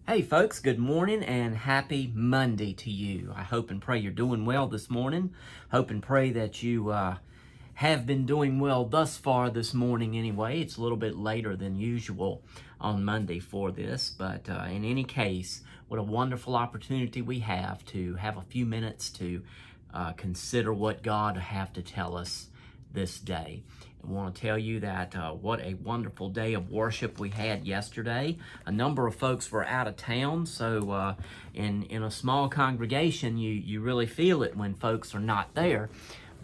Hey folks, good morning and happy Monday to you. I hope and pray you're doing well this morning. Hope and pray that you have been doing well thus far this morning anyway. It's a little bit later than usual on Monday for this, but in any case, what a wonderful opportunity we have to have a few minutes to consider what God have to tell us this day. I want to tell you that what a wonderful day of worship we had yesterday. A number of folks were out of town, so in a small congregation, you really feel it when folks are not there.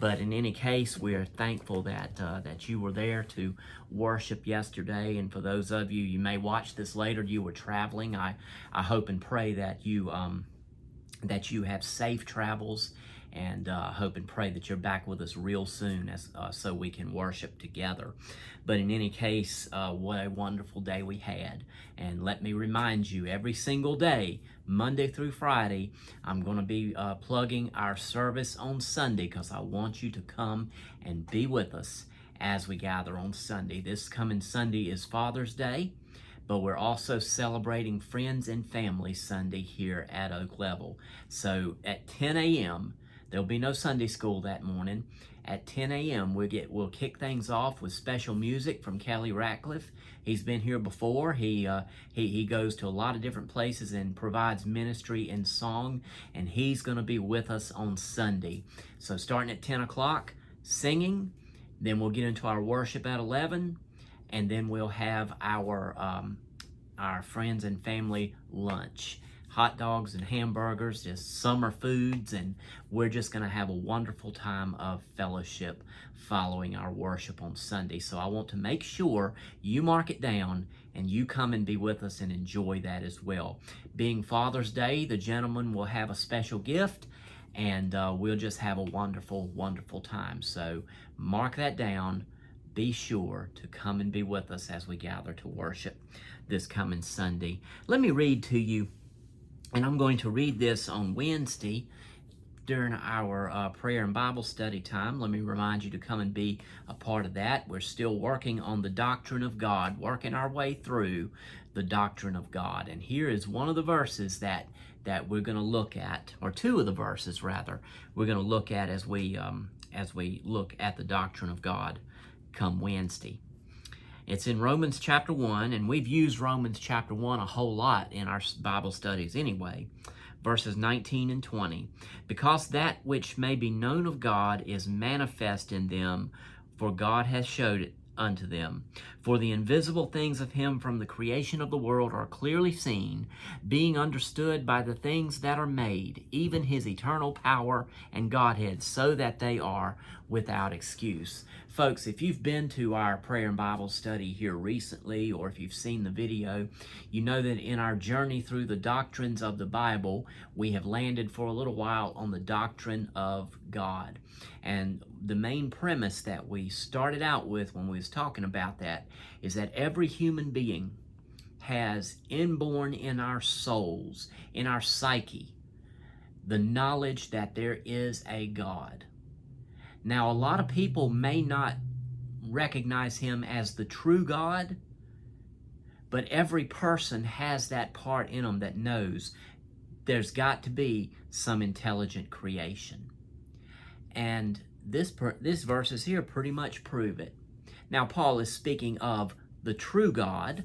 But in any case, we are thankful that you were there to worship yesterday. And for those of you may watch this later, you were traveling. I hope and pray that you have safe travels, and hope and pray that you're back with us real soon so we can worship together. But in any case, what a wonderful day we had. And let me remind you, every single day, Monday through Friday, I'm going to be plugging our service on Sunday because I want you to come and be with us as we gather on Sunday. This coming Sunday is Father's Day, but we're also celebrating Friends and Family Sunday here at Oak Level. So at 10 a.m., there'll be no Sunday school that morning. At 10 a.m., we'll kick things off with special music from Kelly Ratcliffe. He's been here before. He goes to a lot of different places and provides ministry and song, and he's going to be with us on Sunday. So starting at 10 o'clock, singing, then we'll get into our worship at 11, and then we'll have our friends and family lunch. Hot dogs and hamburgers, just summer foods, and we're just going to have a wonderful time of fellowship following our worship on Sunday. So I want to make sure you mark it down and you come and be with us and enjoy that as well. Being Father's Day, the gentleman will have a special gift, and we'll just have a wonderful, wonderful time. So mark that down. Be sure to come and be with us as we gather to worship this coming Sunday. Let me read to you, and I'm going to read this on Wednesday during our prayer and Bible study time. Let me remind you to come and be a part of that. We're still working on the doctrine of God, working our way through the doctrine of God. And here is one of the verses that we're going to look at, or two of the verses rather, we're going to look at as we look at the doctrine of God come Wednesday. It's in Romans chapter 1, and we've used Romans chapter 1 a whole lot in our Bible studies anyway. Verses 19 and 20. Because that which may be known of God is manifest in them, for God has showed it unto them. For the invisible things of him from the creation of the world are clearly seen, being understood by the things that are made, even his eternal power and Godhead, so that they are without excuse. Folks, if you've been to our prayer and Bible study here recently, or if you've seen the video, you know that in our journey through the doctrines of the Bible, we have landed for a little while on the doctrine of God. And the main premise that we started out with when we was talking about that is that every human being has inborn in our souls, in our psyche, the knowledge that there is a God. Now, a lot of people may not recognize him as the true God, but every person has that part in them that knows there's got to be some intelligent creation. And this verses here pretty much prove it. Now, Paul is speaking of the true God,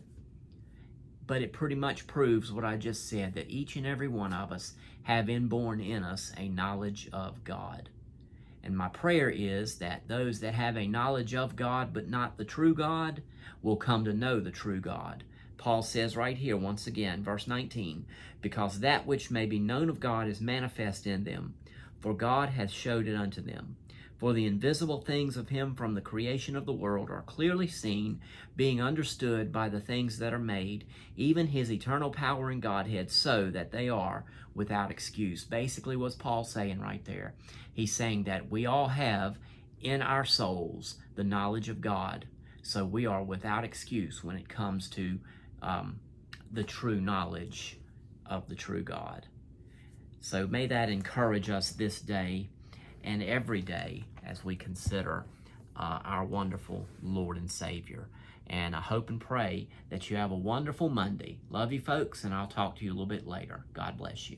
but it pretty much proves what I just said, that each and every one of us have inborn in us a knowledge of God. And my prayer is that those that have a knowledge of God but not the true God will come to know the true God. Paul says right here, once again, verse 19, because that which may be known of God is manifest in them, for God hath showed it unto them. For the invisible things of him from the creation of the world are clearly seen, being understood by the things that are made, even his eternal power and Godhead, so that they are without excuse. Basically, what's Paul saying right there? He's saying that we all have in our souls the knowledge of God, so we are without excuse when it comes to the true knowledge of the true God. So may that encourage us this day and every day as we consider our wonderful Lord and Savior. And I hope and pray that you have a wonderful Monday. Love you, folks, and I'll talk to you a little bit later. God bless you.